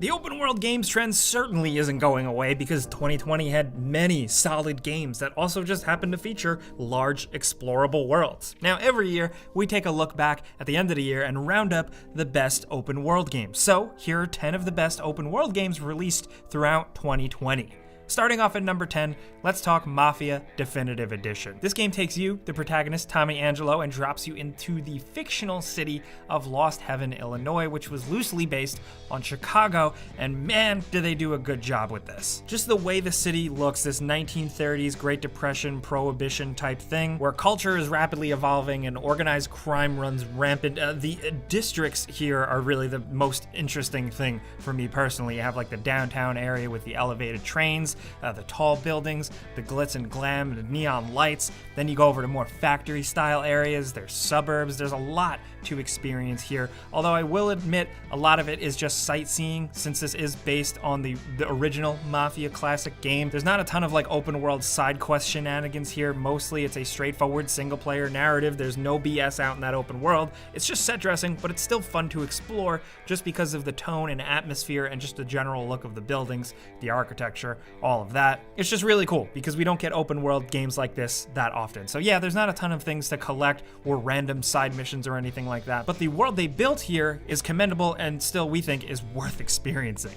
The open world games trend certainly isn't going away because 2020 had many solid games that also just happened to feature large explorable worlds. Now every year we take a look back at the end of the year and round up the best open world games. So here are 10 of the best open world games released throughout 2020. Starting off at number 10, let's talk Mafia Definitive Edition. This game takes you, the protagonist Tommy Angelo, and drops you into the fictional city of Lost Heaven, Illinois, which was loosely based on Chicago, and man, do they do a good job with this. Just the way the city looks, this 1930s Great Depression, Prohibition type thing, where culture is rapidly evolving and organized crime runs rampant. The districts here are really the most interesting thing for me personally. You have like the downtown area with the elevated trains, the tall buildings, the glitz and glam, the neon lights. Then you go over to more factory style areas, there's suburbs, there's a lot to experience here. Although I will admit a lot of it is just sightseeing since this is based on the original Mafia classic game. There's not a ton of like open world side quest shenanigans here. Mostly it's a straightforward single player narrative. There's no BS out in that open world. It's just set dressing, but it's still fun to explore just because of the tone and atmosphere and just the general look of the buildings, the architecture, all of that. It's just really cool because we don't get open world games like this that often. So yeah, there's not a ton of things to collect or random side missions or anything like that, but the world they built here is commendable and still we think is worth experiencing.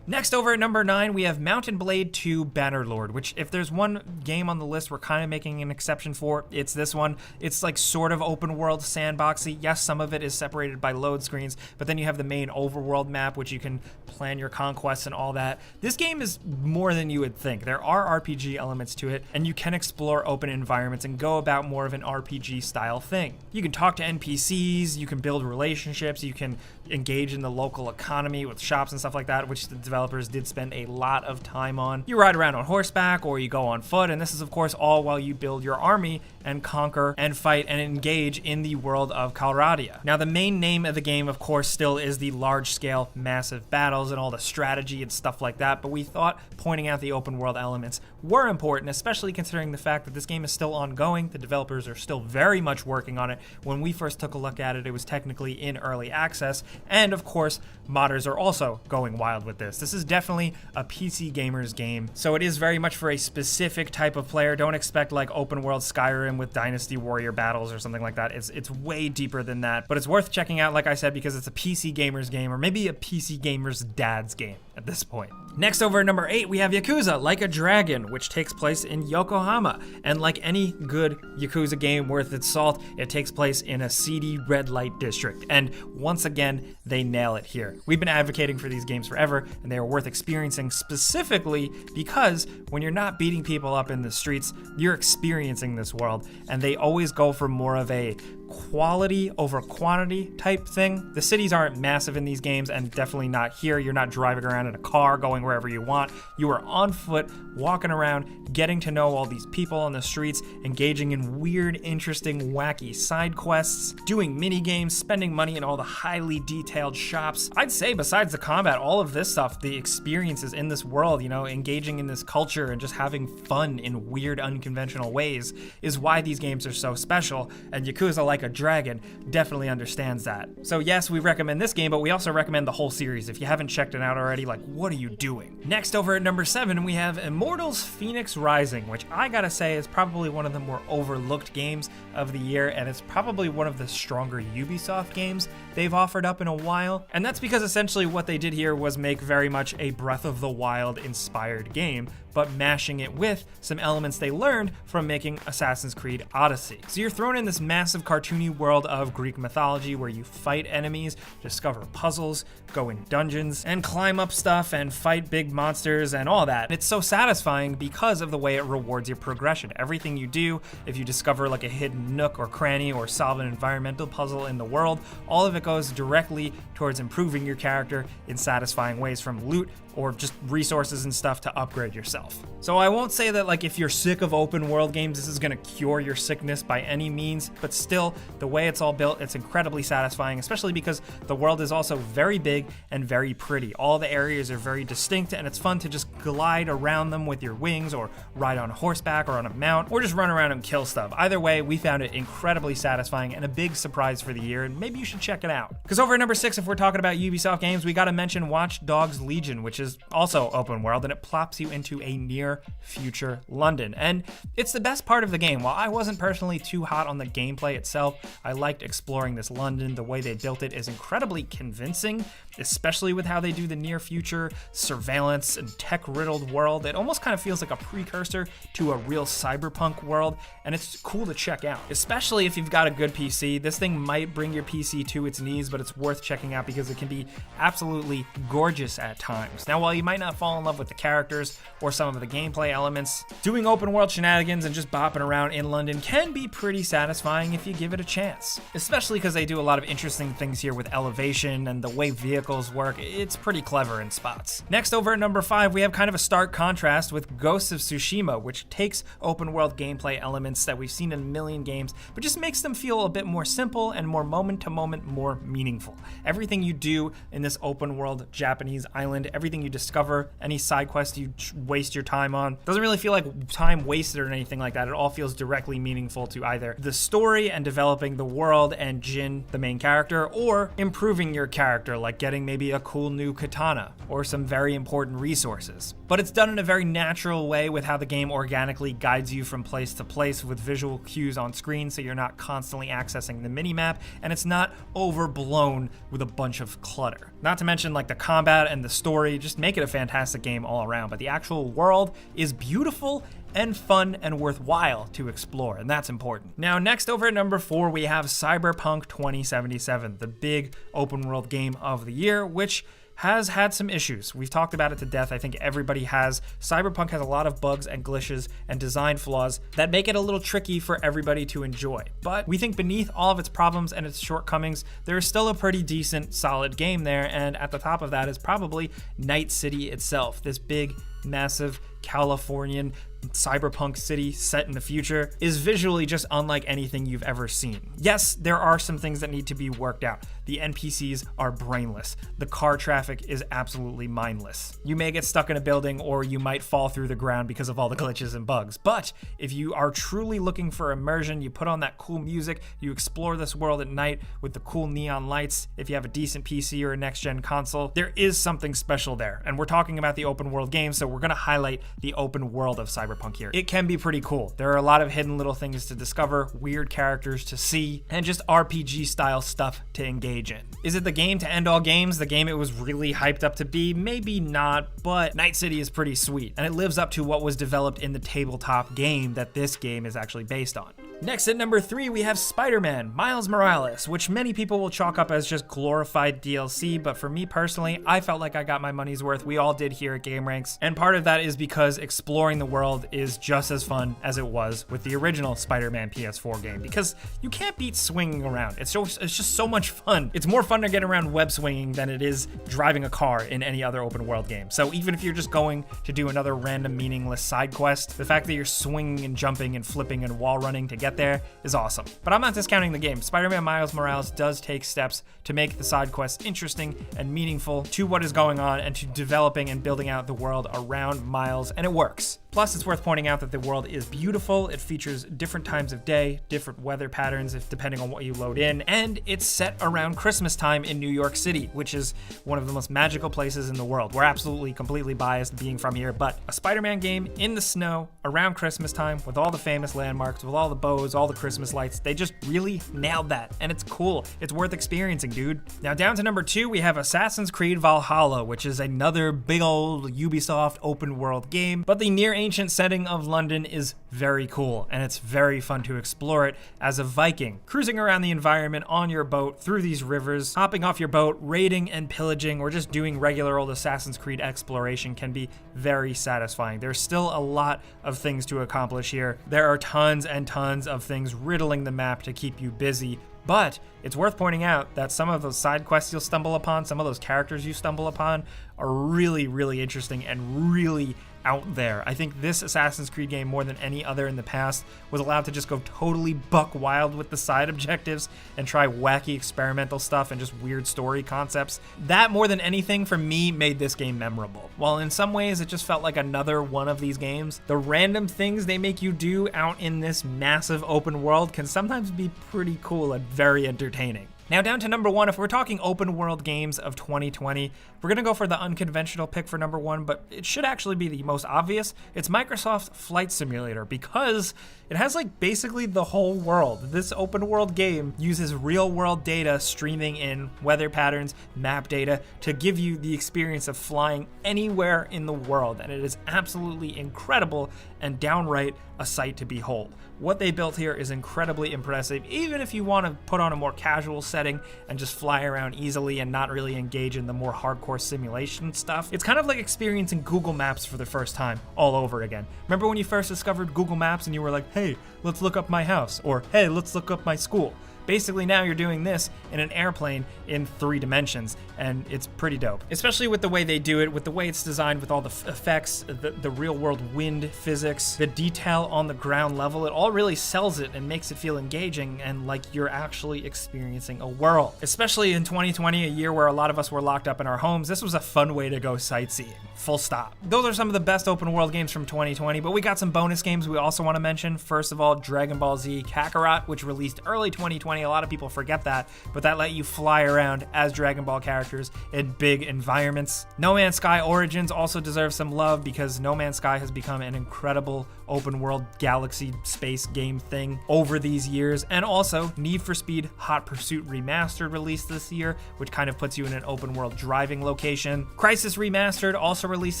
Next, over at number 9, we have Mount & Blade 2 Bannerlord, which if there's one game on the list we're kind of making an exception for, it's this one. It's like sort of open world sandboxy. Yes, some of it is separated by load screens, but then you have the main overworld map, which you can plan your conquests and all that. This game is more than you would think. There are RPG elements to it, and you can explore open environments and go about more of an RPG style thing. You can talk to NPCs, you can build relationships, you can engage in the local economy with shops and stuff like that, which the developers did spend a lot of time on. You ride around on horseback or you go on foot, and this is of course all while you build your army and conquer and fight and engage in the world of Calradia. Now the main name of the game of course still is the large-scale massive battles and all the strategy and stuff like that, but we thought pointing out the open world elements were important, especially considering the fact that this game is still ongoing. The developers are still very much working on it. When we first took a look at it, it was technically in early access, and of course modders are also going wild with this. This is definitely a PC gamer's game, so it is very much for a specific type of player. Don't expect like open world Skyrim with Dynasty Warrior battles or something like that. It's way deeper than that, but it's worth checking out, like I said, because it's a PC gamer's game, or maybe a PC gamer's dad's game at this point. Next, over at number 8, we have Yakuza Like a Dragon, which takes place in Yokohama. And like any good Yakuza game worth its salt, it takes place in a seedy red light district. And once again, they nail it here. We've been advocating for these games forever, and they are worth experiencing specifically because when you're not beating people up in the streets, you're experiencing this world. And they always go for more of a quality over quantity type thing. The cities aren't massive in these games, and definitely not here. You're not driving around in a car going wherever you want. You are on foot, walking around, getting to know all these people on the streets, engaging in weird, interesting, wacky side quests, doing mini games, spending money in all the highly detailed shops. I'd say besides the combat, all of this stuff, the experiences in this world, you know, engaging in this culture and just having fun in weird, unconventional ways is why these games are so special, and Yakuza Like a Dragon definitely understands that. So yes, we recommend this game, but we also recommend the whole series. If you haven't checked it out already, like, what are you doing? Next, over at number 7, we have Immortals Fenyx Rising, which I gotta say is probably one of the more overlooked games of the year, and it's probably one of the stronger Ubisoft games they've offered up in a while. And that's because essentially what they did here was make very much a Breath of the Wild inspired game, but mashing it with some elements they learned from making Assassin's Creed Odyssey. So you're thrown in this massive cartoony world of Greek mythology where you fight enemies, discover puzzles, go in dungeons, and climb up stuff and fight big monsters and all that. It's so satisfying because of the way it rewards your progression. Everything you do, if you discover like a hidden nook or cranny or solve an environmental puzzle in the world, all of it goes directly towards improving your character in satisfying ways, from loot or just resources and stuff to upgrade yourself. So I won't say that like if you're sick of open world games, this is gonna cure your sickness by any means, but still, the way it's all built, it's incredibly satisfying, especially because the world is also very big and very pretty. All the areas are very distinct, and it's fun to just glide around them with your wings, or ride on horseback or on a mount, or just run around and kill stuff. Either way, we found it incredibly satisfying and a big surprise for the year, and maybe you should check it out. out. Because over at number 6, if we're talking about Ubisoft games, we gotta mention Watch Dogs Legion, which is also open world, and it plops you into a near future London. And it's the best part of the game. While I wasn't personally too hot on the gameplay itself, I liked exploring this London. The way they built it is incredibly convincing, especially with how they do the near future surveillance and tech-riddled world. It almost kind of feels like a precursor to a real cyberpunk world, and it's cool to check out, especially if you've got a good PC. This thing might bring your PC to its knees, but it's worth checking out because it can be absolutely gorgeous at times. Now, while you might not fall in love with the characters or some of the gameplay elements, doing open world shenanigans and just bopping around in London can be pretty satisfying if you give it a chance, especially because they do a lot of interesting things here with elevation and the way vehicles work. It's pretty clever in spots. Next, over at number 5, we have kind of a stark contrast with Ghosts of Tsushima, which takes open world gameplay elements that we've seen in a million games, but just makes them feel a bit more simple and more moment to moment, more meaningful. Everything you do in this open world Japanese island, everything you discover, any side quest you waste your time on, doesn't really feel like time wasted or anything like that. It all feels directly meaningful to either the story and developing the world and Jin, the main character, or improving your character, like getting maybe a cool new katana or some very important resources. But it's done in a very natural way with how the game organically guides you from place to place with visual cues on screen, so you're not constantly accessing the minimap, and it's not overblown with a bunch of clutter. Not to mention like the combat and the story just make it a fantastic game all around, but the actual world is beautiful and fun and worthwhile to explore, and that's important. Now, next over at number 4, we have Cyberpunk 2077, the big open world game of the year, which has had some issues. We've talked about it to death. I think everybody has. Cyberpunk has a lot of bugs and glitches and design flaws that make it a little tricky for everybody to enjoy. But we think beneath all of its problems and its shortcomings, there is still a pretty decent, solid game there, and at the top of that is probably Night City itself, this big, massive Californian cyberpunk city set in the future is visually just unlike anything you've ever seen. Yes, there are some things that need to be worked out. The NPCs are brainless. The car traffic is absolutely mindless. You may get stuck in a building, or you might fall through the ground because of all the glitches and bugs. But if you are truly looking for immersion, you put on that cool music, you explore this world at night with the cool neon lights. If you have a decent PC or a next-gen console, there is something special there. And we're talking about the open world game, so we're going to highlight the open world of Cyberpunk here. It can be pretty cool. There are a lot of hidden little things to discover, weird characters to see, and just RPG style stuff to engage in. Is it the game to end all games? The game it was really hyped up to be? Maybe not, but Night City is pretty sweet, and it lives up to what was developed in the tabletop game that this game is actually based on. Next at number 3, we have Spider-Man Miles Morales, which many people will chalk up as just glorified DLC, but for me personally, I felt like I got my money's worth. We all did here at GameRanks, and part of that is because exploring the world is just as fun as it was with the original Spider-Man PS4 game, because you can't beat swinging around. It's just so much fun. It's more fun to get around web swinging than it is driving a car in any other open world game. So even if you're just going to do another random meaningless side quest, the fact that you're swinging and jumping and flipping and wall running to get there is awesome. But I'm not discounting the game. Spider-Man Miles Morales does take steps to make the side quests interesting and meaningful to what is going on and to developing and building out the world around Miles, and it works. Plus, it's worth pointing out that the world is beautiful. It features different times of day, different weather patterns depending on what you load in, and it's set around Christmas time in New York City, which is one of the most magical places in the world. We're absolutely, completely biased being from here, but a Spider-Man game in the snow around Christmas time with all the famous landmarks, with all the bows, all the Christmas lights, they just really nailed that, and it's cool. It's worth experiencing, dude. Now down to number 2, we have Assassin's Creed Valhalla, which is another big old Ubisoft open world game, but the near ancient setting of London is very cool, and it's very fun to explore it as a Viking, cruising around the environment on your boat through these rivers. Hopping off your boat, raiding and pillaging, or just doing regular old Assassin's Creed exploration can be very satisfying. There's still a lot of things to accomplish here. There are tons and tons of things riddling the map to keep you busy, but it's worth pointing out that some of those side quests you'll stumble upon, some of those characters you stumble upon are really, really interesting and really out there. I think this Assassin's Creed game, more than any other in the past, was allowed to just go totally buck wild with the side objectives and try wacky experimental stuff and just weird story concepts. That, more than anything, for me, made this game memorable. While in some ways it just felt like another one of these games, the random things they make you do out in this massive open world can sometimes be pretty cool and very entertaining. Now down to number 1, if we're talking open world games of 2020, we're gonna go for the unconventional pick for number 1, but it should actually be the most obvious. It's Microsoft Flight Simulator, because it has like basically the whole world. This open world game uses real world data streaming in, weather patterns, map data, to give you the experience of flying anywhere in the world, and it is absolutely incredible and downright a sight to behold. What they built here is incredibly impressive, even if you want to put on a more casual setting and just fly around easily and not really engage in the more hardcore simulation stuff. It's kind of like experiencing Google Maps for the first time all over again. Remember when you first discovered Google Maps and you were like, hey, let's look up my house, or hey, let's look up my school? Basically now you're doing this in an airplane in 3 dimensions, and it's pretty dope. Especially with the way they do it, with the way it's designed, with all the effects, the real world wind physics, the detail on the ground level. It all really sells it and makes it feel engaging and like you're actually experiencing a world. Especially in 2020, a year where a lot of us were locked up in our homes, this was a fun way to go sightseeing. Full stop. Those are some of the best open world games from 2020, but we got some bonus games we also want to mention. First of all, Dragon Ball Z Kakarot, which released early 2020. A lot of people forget that, but that let you fly around as Dragon Ball characters in big environments. No Man's Sky Origins also deserves some love, because No Man's Sky has become an incredible open world galaxy space game thing over these years. And also Need for Speed Hot Pursuit Remastered released this year, which kind of puts you in an open world driving location. Crysis Remastered also released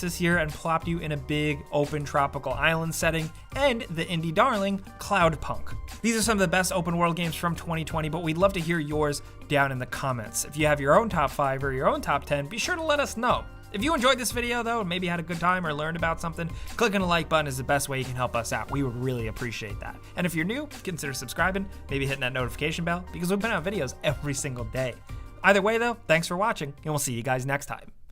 this year and plopped you in a big open tropical island setting. And the indie darling Cloudpunk. These are some of the best open world games from 2020, but we'd love to hear yours down in the comments. If you have your own top 5 or your own top 10, be sure to let us know. If you enjoyed this video though, and maybe had a good time or learned about something, clicking the like button is the best way you can help us out. We would really appreciate that. And if you're new, consider subscribing, maybe hitting that notification bell, because we put out videos every single day. Either way though, thanks for watching, and we'll see you guys next time.